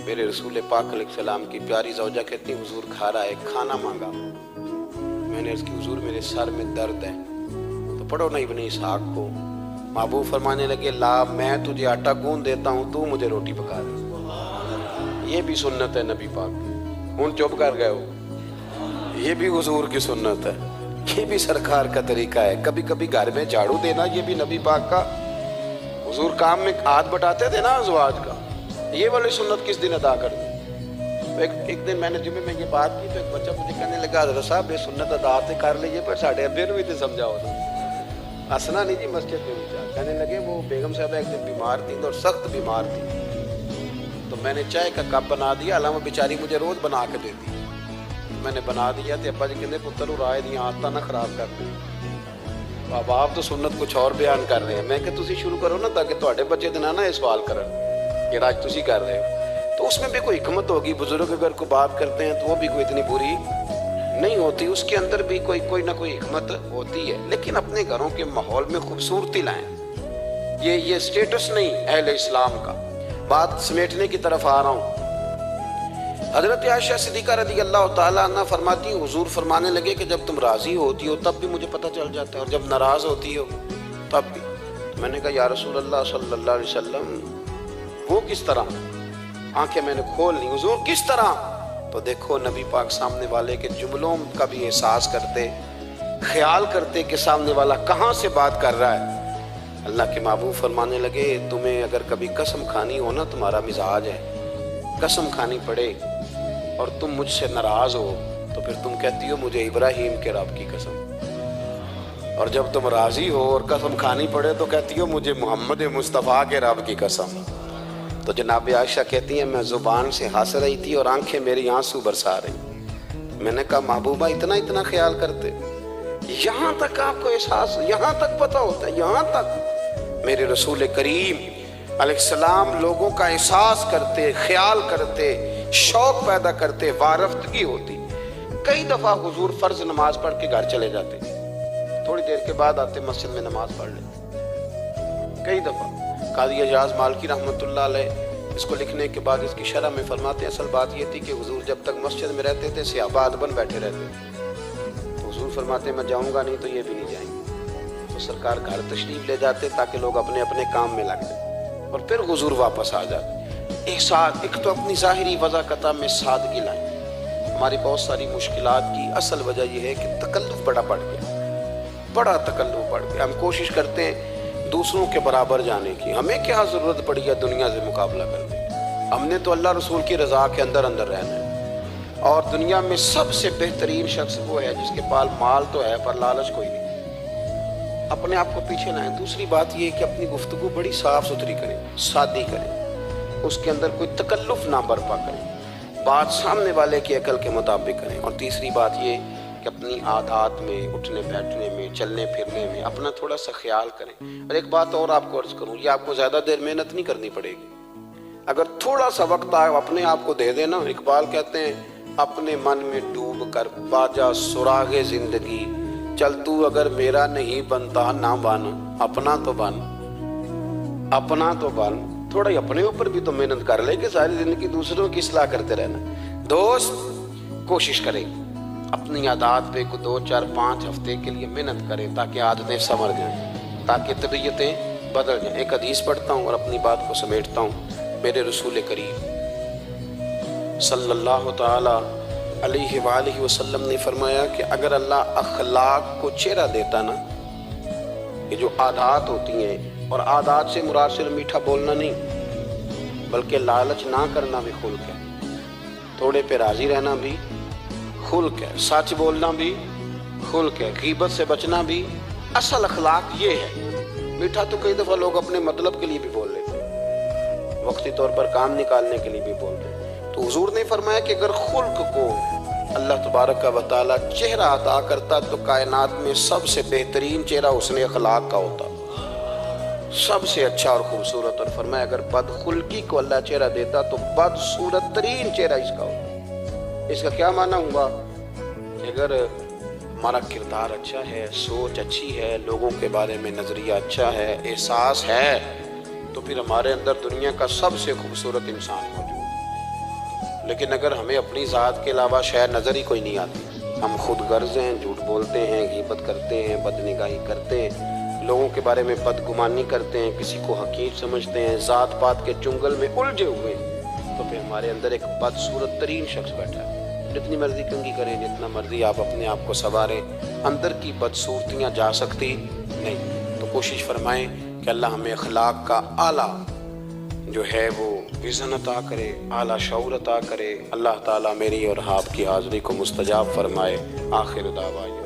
میرے رسول پاک علیہ السلام کی پیاری زوجہ کہتی ہیں حضور کھا رہا ہے، کھانا مانگا۔ میں نے عرض کی حضور میرے سر میں درد ہے، تو پڑھو نا ابن اسحاق کو۔ محبوب فرمانے لگے لا میں تجھے آٹا گوندھ دیتا ہوں، تو مجھے روٹی پکا دے۔ یہ بھی سنت ہے نبی پاک کی۔ ہن چپ کر گئے ہو، یہ بھی حضور کی سنت ہے، یہ بھی سرکار کا طریقہ ہے۔ کبھی کبھی گھر میں جھاڑو دینا یہ بھی نبی پاک کا، حضور کام میں ہاتھ بٹاتے تھے نا ازواج کا، یہ والی سنت کس دن ادا کر دی؟ ایک دن میں نے جمعے میں یہ بات کی تو ایک بچہ مجھے کہنے لگا حضرت صاحب یہ سنت ادا تے کر لیجیے پر ساڑھے ابے نو بھی تے سمجھاؤ نا۔ ہنسنا نہیں جی مسجد میں بھی۔ کہنے لگے وہ بیگم صاحبہ ایک دن بیمار تھی اور سخت بیمار تھی، تو میں نے چائے کا کپ بنا دیا، علامہ بیچاری مجھے روز بنا کے دیتی، میں نے بنا دیا تو ابا جی کہتے پتر رائے دی آدتاں نہ خراب کر دیں۔ اب آپ تو سنت کچھ اور بیان کر رہے ہیں، میں کہ تسی شروع کرو نا تاکہ تواڈے بچے تے نہ یہ سوال کرن کہ راج تسی کر رہے ہو۔ تو اس میں بھی کوئی حکمت ہوگی، بزرگ اگر کوئی بات کرتے ہیں تو وہ بھی کوئی اتنی بری نہیں ہوتی، اس کے اندر بھی کوئی نہ کوئی حکمت ہوتی ہے، لیکن اپنے گھروں کے ماحول میں خوبصورتی لائیں۔ یہ سٹیٹس نہیں اہل اسلام کا۔ بات سمیٹنے کی طرف آ رہا ہوں۔ حضرت عائشہ صدیقہ رضی اللہ تعالیٰ عنہ فرماتی ہیں حضور فرمانے لگے کہ جب تم راضی ہوتی ہو تب بھی مجھے پتہ چل جاتا ہے اور جب ناراض ہوتی ہو تب بھی۔ میں نے کہا یا رسول اللہ صلی اللہ علیہ وسلم وہ کس طرح؟ آنکھیں میں نے کھول لی، حضور کس طرح؟ تو دیکھو نبی پاک سامنے والے کے جملوں کا بھی احساس کرتے، خیال کرتے کہ سامنے والا کہاں سے بات کر رہا ہے۔ اللہ کے محبوب فرمانے لگے تمہیں اگر کبھی قسم کھانی ہو نا، تمہارا مزاج ہے، قسم کھانی پڑے اور تم مجھ سے ناراض ہو تو پھر تم کہتی ہو مجھے ابراہیم کے رب کی قسم، اور جب تم راضی ہو اور قسم کھانی پڑے تو کہتی ہو مجھے محمد مصطفیٰ کے رب کی قسم۔ تو جناب عائشہ کہتی ہیں میں زبان سے ہنس رہی تھی اور آنکھیں میری آنسو برسا رہی۔ میں نے کہا محبوبہ اتنا خیال کرتے، یہاں تک آپ کو احساس، یہاں تک پتہ ہوتا ہے، یہاں تک میرے رسول کریم علیہ السلام لوگوں کا احساس کرتے، خیال کرتے، شوق پیدا کرتے، وارفتگی ہوتی۔ کئی دفعہ حضور فرض نماز پڑھ کے گھر چلے جاتے، تھوڑی دیر کے بعد آتے مسجد میں نماز پڑھ لیتے۔ کئی دفعہ قاضی اعجاز مالکی رحمۃ اللہ علیہ اس کو لکھنے کے بعد اس کی شرح میں فرماتے ہیں اصل بات یہ تھی کہ حضور جب تک مسجد میں رہتے تھے صحابہ ادباً بیٹھے رہتے تھے، تو حضور فرماتے ہیں میں جاؤں گا نہیں تو یہ بھی نہیں جائیں گے، تو سرکار گھر تشریف لے جاتے تاکہ لوگ اپنے اپنے کام میں لگ جائیں اور پھر حضور واپس آ جاتے۔ ایک تو اپنی ظاہری وضاقتہ میں سادگی لائیں۔ ہماری بہت ساری مشکلات کی اصل وجہ یہ ہے کہ تکلف بڑا بڑھ گیا، بڑا تکلف بڑھ گیا۔ ہم کوشش کرتے ہیں دوسروں کے برابر جانے کی، ہمیں کیا ضرورت پڑی ہے دنیا سے مقابلہ کرنے؟ ہم نے تو اللہ رسول کی رضا کے اندر رہنا ہے، اور دنیا میں سب سے بہترین شخص وہ ہے جس کے پاس مال تو ہے پر لالچ کوئی نہیں۔ اپنے آپ کو پیچھے لائیں۔ دوسری بات یہ کہ اپنی گفتگو بڑی صاف ستھری کریں، سادی کریں، اس کے اندر کوئی تکلف نہ برپا کریں، بات سامنے والے کی عقل کے مطابق کریں۔ اور تیسری بات یہ کہ اپنی عادات میں، اٹھنے بیٹھنے میں، چلنے پھرنے میں اپنا تھوڑا سا خیال کریں۔ اور ایک بات اور آپ کو عرض کروں، یہ آپ کو زیادہ دیر محنت نہیں کرنی پڑے گی، اگر تھوڑا سا وقت آئے اپنے آپ کو دے دینا۔ اقبال کہتے ہیں اپنے من میں ڈوب کر باجا سراغ زندگی، چل تو اگر میرا نہیں بنتا نہ بن، اپنا تو بن، اپنا تو بن۔ تھوڑا ہی اپنے اوپر بھی تو محنت کر لے کہ ساری زندگی دوسروں کی اصلاح کرتے رہنا۔ دوست کوشش کریں اپنی عادات پہ کو 2 4 5 ہفتے کے لیے محنت کریں تاکہ عادتیں سنور جائیں، تاکہ طبیعتیں بدل جائیں۔ ایک حدیث پڑھتا ہوں اور اپنی بات کو سمیٹتا ہوں۔ میرے رسول کریم صلی اللہ تعالی علیہ وآلہ وسلم نے فرمایا کہ اگر اللہ اخلاق کو چہرہ دیتا نا، یہ جو عادات ہوتی ہیں، اور عادات سے مراد صرف میٹھا بولنا نہیں بلکہ لالچ نہ کرنا بھی خلق ہے، تھوڑے پہ راضی رہنا بھی خلق ہے، سچ بولنا بھی خلق ہے، غیبت سے بچنا بھی۔ اصل اخلاق یہ ہے۔ میٹھا تو کئی دفعہ لوگ اپنے مطلب کے لیے بھی بول لیتے ہیں، وقتی طور پر کام نکالنے کے لیے بھی بولتے ہیں۔ تو حضور نے فرمایا کہ اگر خلق کو اللہ تبارک و تعالی چہرہ عطا کرتا تو کائنات میں سب سے بہترین چہرہ حسن اخلاق کا ہوتا، سب سے اچھا اور خوبصورت۔ اور فرمایا اگر بدخلقی کو اللہ چہرہ دیتا تو بدصورت ترین چہرہ اس کا ہوتا۔ اس کا کیا معنی ہوا کہ اگر ہمارا کردار اچھا ہے، سوچ اچھی ہے، لوگوں کے بارے میں نظریہ اچھا ہے، احساس ہے، تو پھر ہمارے اندر دنیا کا سب سے خوبصورت انسان موجود ہے۔ لیکن اگر ہمیں اپنی ذات کے علاوہ شے نظر ہی کوئی نہیں آتی، ہم خود غرض ہیں، جھوٹ بولتے ہیں، غیبت کرتے ہیں، بدنگاہی کرتے ہیں، لوگوں کے بارے میں بدگمانی کرتے ہیں، کسی کو حقیر سمجھتے ہیں، ذات پات کے چنگل میں الجھے ہوئے ہیں، تو پھر ہمارے اندر ایک بدصورت ترین شخص بیٹھا ہے۔ جتنی مرضی کنگھی کریں، جتنا مرضی آپ اپنے آپ کو سنواریں، اندر کی بدصورتیاں جا سکتی نہیں۔ تو کوشش فرمائیں کہ اللہ ہمیں اخلاق کا اعلیٰ جو ہے وہ وزن عطا کرے، اعلیٰ شعور عطا کرے۔ اللہ تعالیٰ میری اور آپ کی حاضری کو مستجاب فرمائے۔ آخر دعوانا